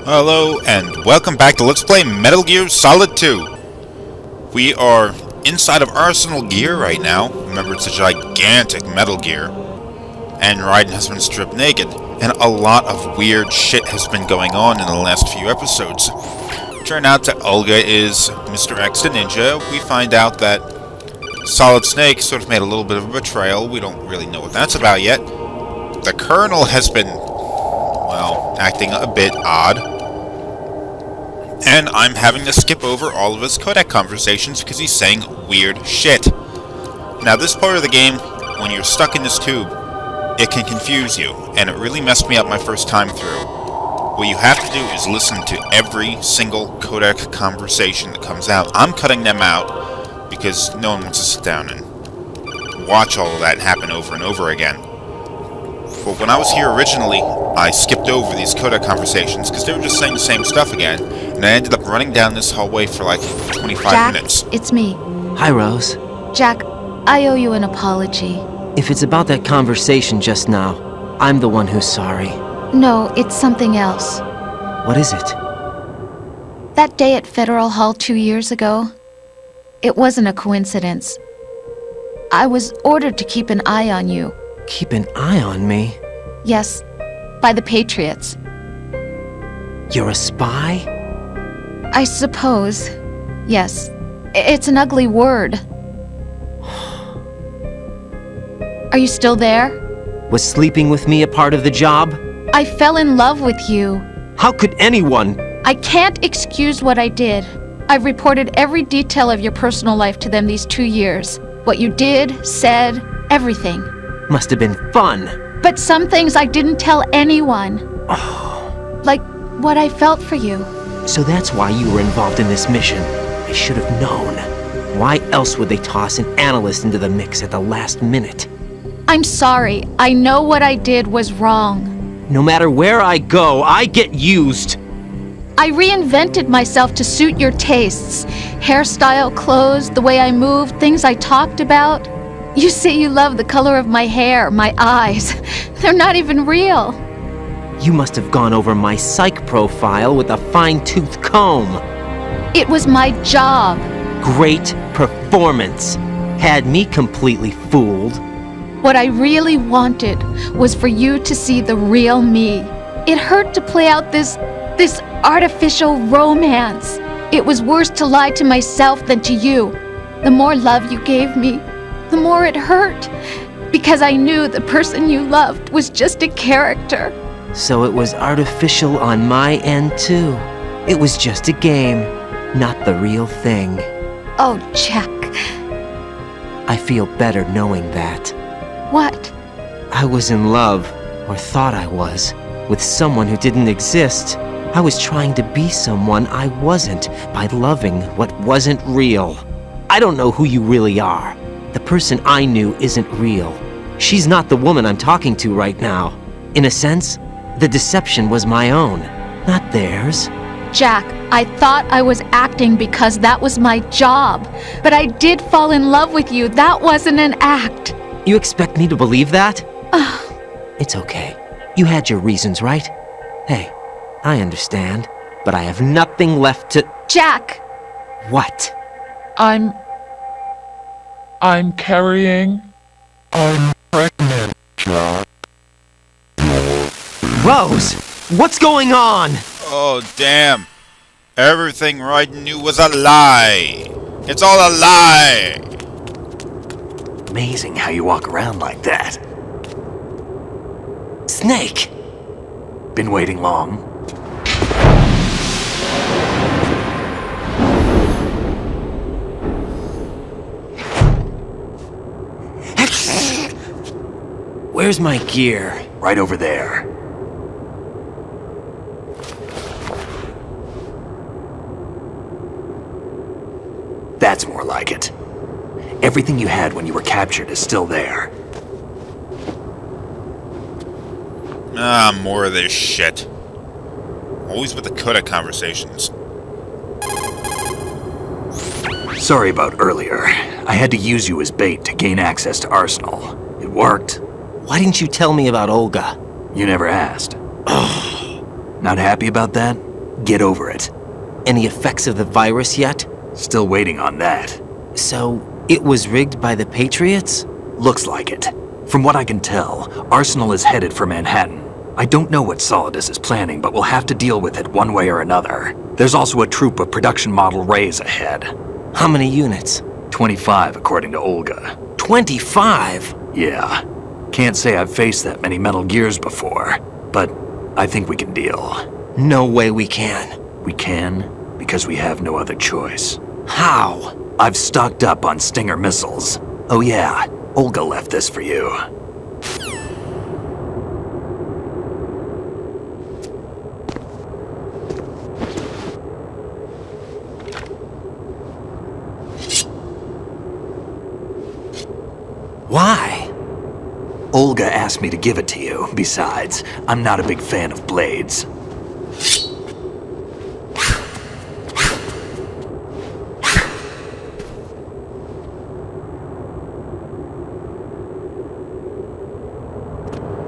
Hello, and welcome back to Let's Play Metal Gear Solid 2. We are inside of Arsenal Gear right now. Remember, it's a gigantic Metal Gear. And Raiden has been stripped naked. And a lot of weird shit has been going on in the last few episodes. Turn out that Olga is Mr. X the Ninja. We find out that Solid Snake sort of made a little bit of a betrayal. We don't really know what that's about yet. The Colonel has been, well, acting a bit odd. And I'm having to skip over all of his codec conversations because he's saying weird shit. Now, this part of the game, when you're stuck in this tube, it can confuse you, and it really messed me up my first time through. What you have to do is listen to every single codec conversation that comes out. I'm cutting them out because no one wants to sit down and watch all of that happen over and over again. But when I was here originally, I skipped over these codec conversations because they were just saying the same stuff again, and I ended up running down this hallway for like 25 minutes. Jack, it's me. Hi, Rose. Jack, I owe you an apology. If it's about that conversation just now, I'm the one who's sorry. No, it's something else. What is it? That day at Federal Hall 2 years ago, it wasn't a coincidence. I was ordered to keep an eye on you. Keep an eye on me? Yes, by the Patriots. You're a spy? I suppose. Yes. It's an ugly word. Are you still there? Was sleeping with me a part of the job? I fell in love with you. How could anyone? I can't excuse what I did. I've reported every detail of your personal life to them these 2 years. What you did, said, everything. Must have been fun. But some things I didn't tell anyone. Like what I felt for you. So that's why you were involved in this mission. I should have known. Why else would they toss an analyst into the mix at the last minute? I'm sorry. I know what I did was wrong. No matter where I go, I get used. I reinvented myself to suit your tastes. Hairstyle, clothes, the way I moved, things I talked about. You say you love the color of my hair, my eyes. They're not even real. You must have gone over my psych profile with a fine-tooth comb. It was my job. Great performance. Had me completely fooled. What I really wanted was for you to see the real me. It hurt to play out this artificial romance. It was worse to lie to myself than to you. The more love you gave me, the more it hurt, because I knew the person you loved was just a character. So it was artificial on my end, too. It was just a game, not the real thing. Oh, Jack. I feel better knowing that. What? I was in love, or thought I was, with someone who didn't exist. I was trying to be someone I wasn't by loving what wasn't real. I don't know who you really are. The person I knew isn't real. She's not the woman I'm talking to right now. In a sense, the deception was my own, not theirs. Jack, I thought I was acting because that was my job. But I did fall in love with you. That wasn't an act. You expect me to believe that? It's okay. You had your reasons, right? Hey, I understand. But I have nothing left to... Jack! What? I'm carrying. I'm pregnant, Jack. Rose! What's going on? Oh, damn. Everything Raiden knew was a lie. It's all a lie. Amazing how you walk around like that. Snake! Been waiting long? Where's my gear? Right over there. That's more like it. Everything you had when you were captured is still there. Ah, more of this shit. Always with the codec conversations. Sorry about earlier. I had to use you as bait to gain access to Arsenal. It worked. Why didn't you tell me about Olga? You never asked. Not happy about that? Get over it. Any effects of the virus yet? Still waiting on that. So, it was rigged by the Patriots? Looks like it. From what I can tell, Arsenal is headed for Manhattan. I don't know what Solidus is planning, but we'll have to deal with it one way or another. There's also a troop of production model Rays ahead. How many units? 25, according to Olga. 25? Yeah. Can't say I've faced that many Metal Gears before, but I think we can deal. No way we can. We can, because we have no other choice. How? I've stocked up on Stinger missiles. Oh yeah, Olga left this for you. Why? Olga asked me to give it to you. Besides, I'm not a big fan of blades.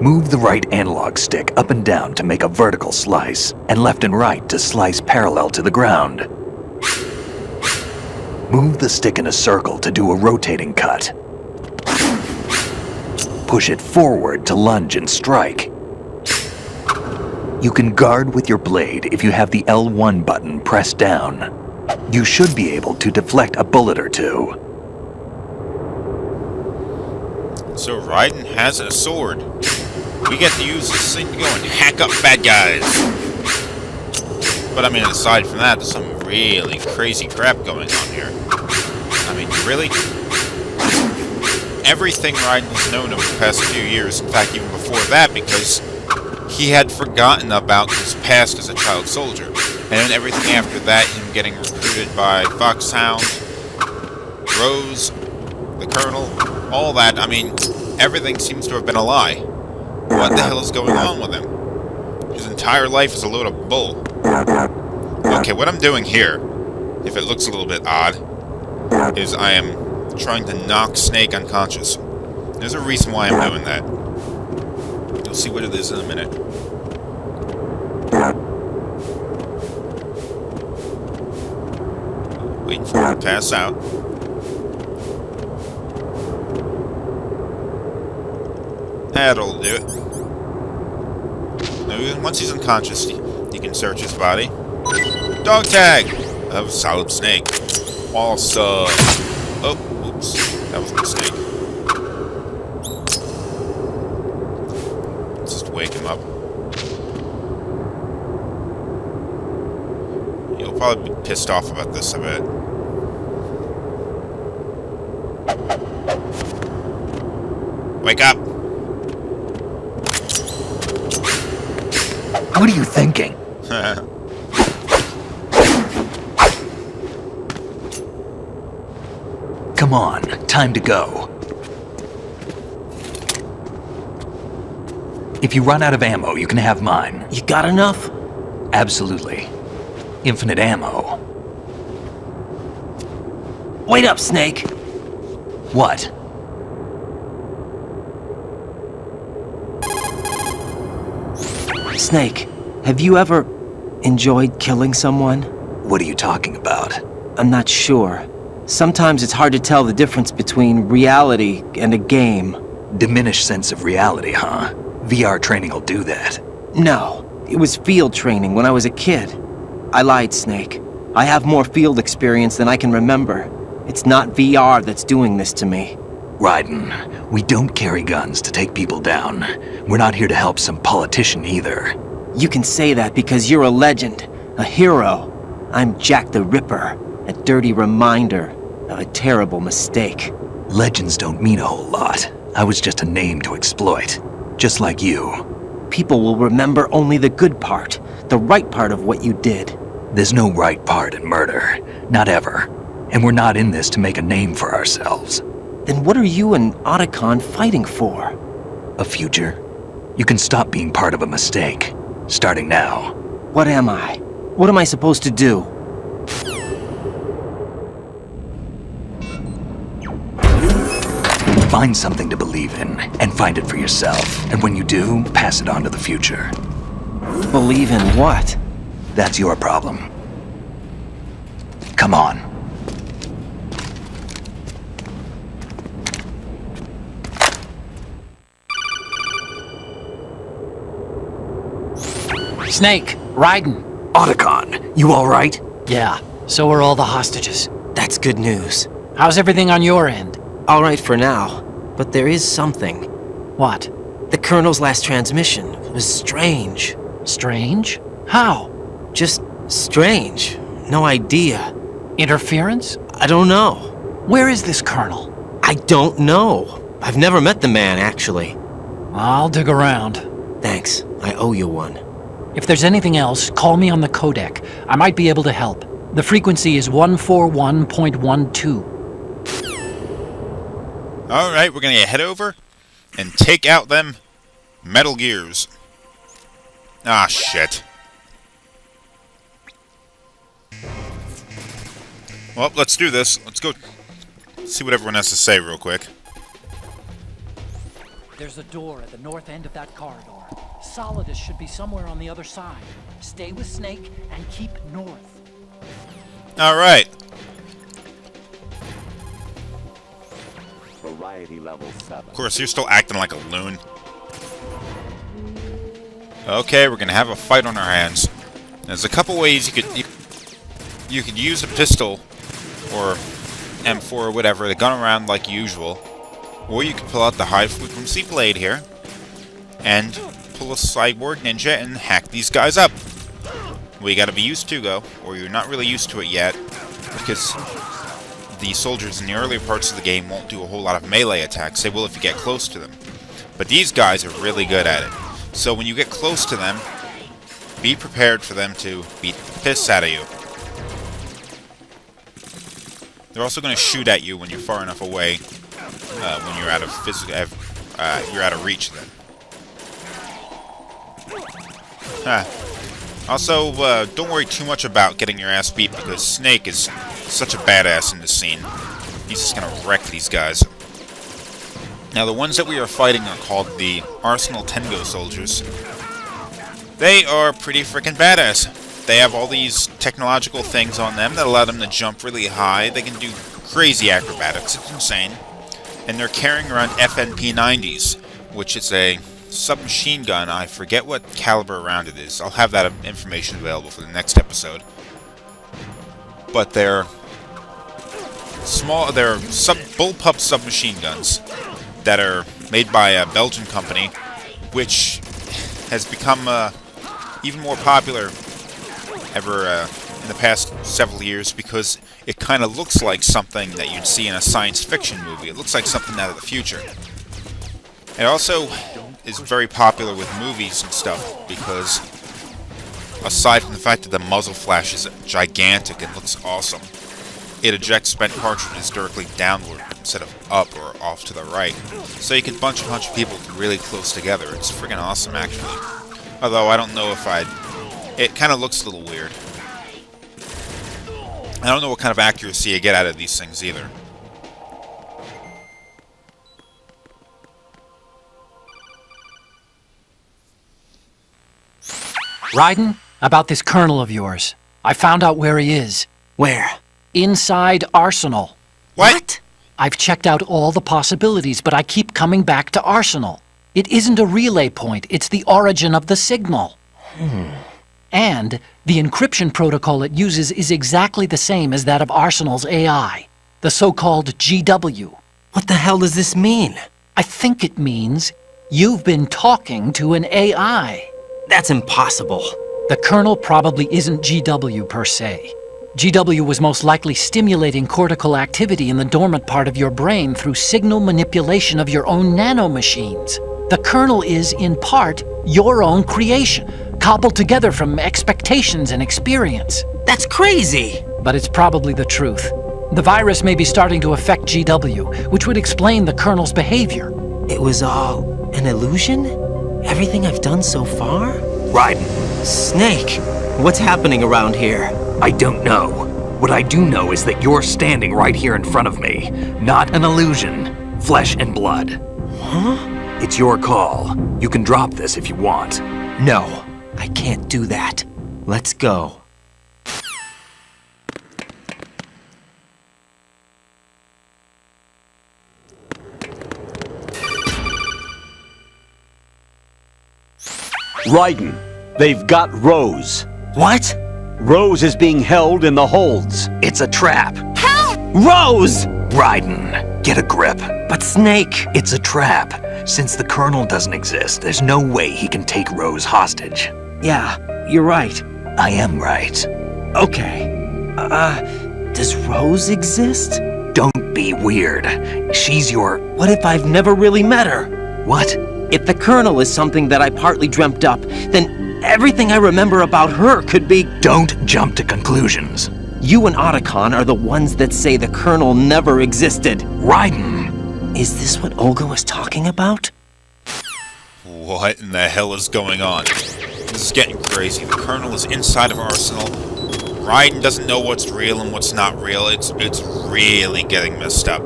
Move the right analog stick up and down to make a vertical slice, and left and right to slice parallel to the ground. Move the stick in a circle to do a rotating cut. Push it forward to lunge and strike. You can guard with your blade if you have the L1 button pressed down. You should be able to deflect a bullet or two. So Raiden has a sword. We get to use this thing to go and hack up bad guys. But I mean, aside from that, there's some really crazy crap going on here. I mean, really? Everything Raiden has known over the past few years, in fact even before that, because he had forgotten about his past as a child soldier. And then everything after that, him getting recruited by Foxhound, Rose, the Colonel, all that, I mean, everything seems to have been a lie. What the hell is going on with him? His entire life is a load of bull. Okay, what I'm doing here, if it looks a little bit odd, is I am trying to knock Snake unconscious. There's a reason why I'm doing that. You'll see what it is in a minute. Waiting for him to pass out. That'll do it. Now, once he's unconscious, you can search his body. Dog tag of Solid Snake. Also... Oh, oops. That was a mistake. Let's just wake him up. He'll probably be pissed off about this a bit. Wake up! What are you thinking? Come on, time to go. If you run out of ammo, you can have mine. You got enough? Absolutely. Infinite ammo. Wait up, Snake! What? Snake, have you ever enjoyed killing someone? What are you talking about? I'm not sure. Sometimes it's hard to tell the difference between reality and a game. Diminished sense of reality, huh? VR training will do that. No, it was field training when I was a kid. I lied, Snake. I have more field experience than I can remember. It's not VR that's doing this to me. Raiden, we don't carry guns to take people down. We're not here to help some politician either. You can say that because you're a legend, a hero. I'm Jack the Ripper, a dirty reminder of a terrible mistake. Legends don't mean a whole lot. I was just a name to exploit, just like you. People will remember only the good part, the right part of what you did. There's no right part in murder, not ever. And we're not in this to make a name for ourselves. Then what are you and Otacon fighting for? A future? You can stop being part of a mistake, starting now. What am I? What am I supposed to do? Find something to believe in, and find it for yourself. And when you do, pass it on to the future. Believe in what? That's your problem. Come on. Snake, Raiden. Otacon, you alright? Yeah, so are all the hostages. That's good news. How's everything on your end? All right for now, but there is something. What? The Colonel's last transmission was strange. Strange? How? Just strange. No idea. Interference? I don't know. Where is this Colonel? I don't know. I've never met the man, actually. I'll dig around. Thanks. I owe you one. If there's anything else, call me on the codec. I might be able to help. The frequency is 141.12. Alright, we're gonna head over and take out them Metal Gears. Ah, shit. Well, let's do this. Let's go see what everyone has to say real quick. There's a door at the north end of that corridor. Solidus should be somewhere on the other side. Stay with Snake and keep north. Alright. Variety level 7. Of course, you're still acting like a loon. Okay, we're gonna have a fight on our hands. There's a couple ways you could use a pistol or M4 or whatever, the gun around like usual, or you could pull out the high frequency blade here and pull a cyborg ninja and hack these guys up. Well, you gotta be used to though, or you're not really used to it yet, because the soldiers in the earlier parts of the game won't do a whole lot of melee attacks. They will if you get close to them. But these guys are really good at it. So when you get close to them, be prepared for them to beat the piss out of you. They're also going to shoot at you when you're far enough away, when you're out of you're out of reach of them. Also, don't worry too much about getting your ass beat, because Snake is such a badass in this scene. He's just going to wreck these guys. Now, the ones that we are fighting are called the Arsenal Tengo soldiers. They are pretty freaking badass. They have all these technological things on them that allow them to jump really high. They can do crazy acrobatics. It's insane. And they're carrying around FNP-90s, which is a submachine gun. I forget what caliber round it is. I'll have that information available for the next episode. But they're small. They're bullpup submachine guns that are made by a Belgian company, which has become even more popular in the past several years, because it kind of looks like something that you'd see in a science fiction movie. It looks like something out of the future. It also is very popular with movies and stuff, because aside from the fact that the muzzle flash is gigantic and looks awesome, it ejects spent cartridges directly downward instead of up or off to the right. So you can bunch a bunch of people really close together. It's friggin' awesome, actually. Although I don't know if it kind of looks a little weird. I don't know what kind of accuracy you get out of these things either. Raiden, about this colonel of yours. I found out where he is. Where? Inside Arsenal. What? I've checked out all the possibilities, but I keep coming back to Arsenal. It isn't a relay point, it's the origin of the signal. And the encryption protocol it uses is exactly the same as that of Arsenal's AI, the so-called GW. What the hell does this mean? I think it means you've been talking to an AI. That's impossible. The Colonel probably isn't GW per se. GW was most likely stimulating cortical activity in the dormant part of your brain through signal manipulation of your own nanomachines. The Colonel is, in part, your own creation, cobbled together from expectations and experience. That's crazy! But it's probably the truth. The virus may be starting to affect GW, which would explain the Colonel's behavior. It was all an illusion? Everything I've done so far? Raiden, Snake, what's happening around here? I don't know. What I do know is that you're standing right here in front of me. Not an illusion. Flesh and blood. Huh? It's your call. You can drop this if you want. No, I can't do that. Let's go. Raiden, they've got Rose. What? Rose is being held in the holds. It's a trap. Rose! Raiden, get a grip. But Snake... It's a trap. Since the Colonel doesn't exist, there's no way he can take Rose hostage. Yeah, you're right. I am right. Okay. Does Rose exist? Don't be weird. She's your... What if I've never really met her? What? If the Colonel is something that I partly dreamt up, then everything I remember about her could be... Don't jump to conclusions. You and Otacon are the ones that say the Colonel never existed. Raiden! Is this what Olga was talking about? What in the hell is going on? This is getting crazy. The Colonel is inside of Arsenal. Raiden doesn't know what's real and what's not real. It's really getting messed up.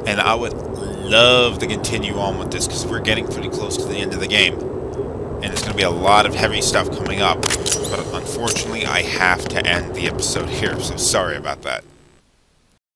And I would love to continue on with this because we're getting pretty close to the end of the game. And there's going to be a lot of heavy stuff coming up. But unfortunately, I have to end the episode here, so sorry about that.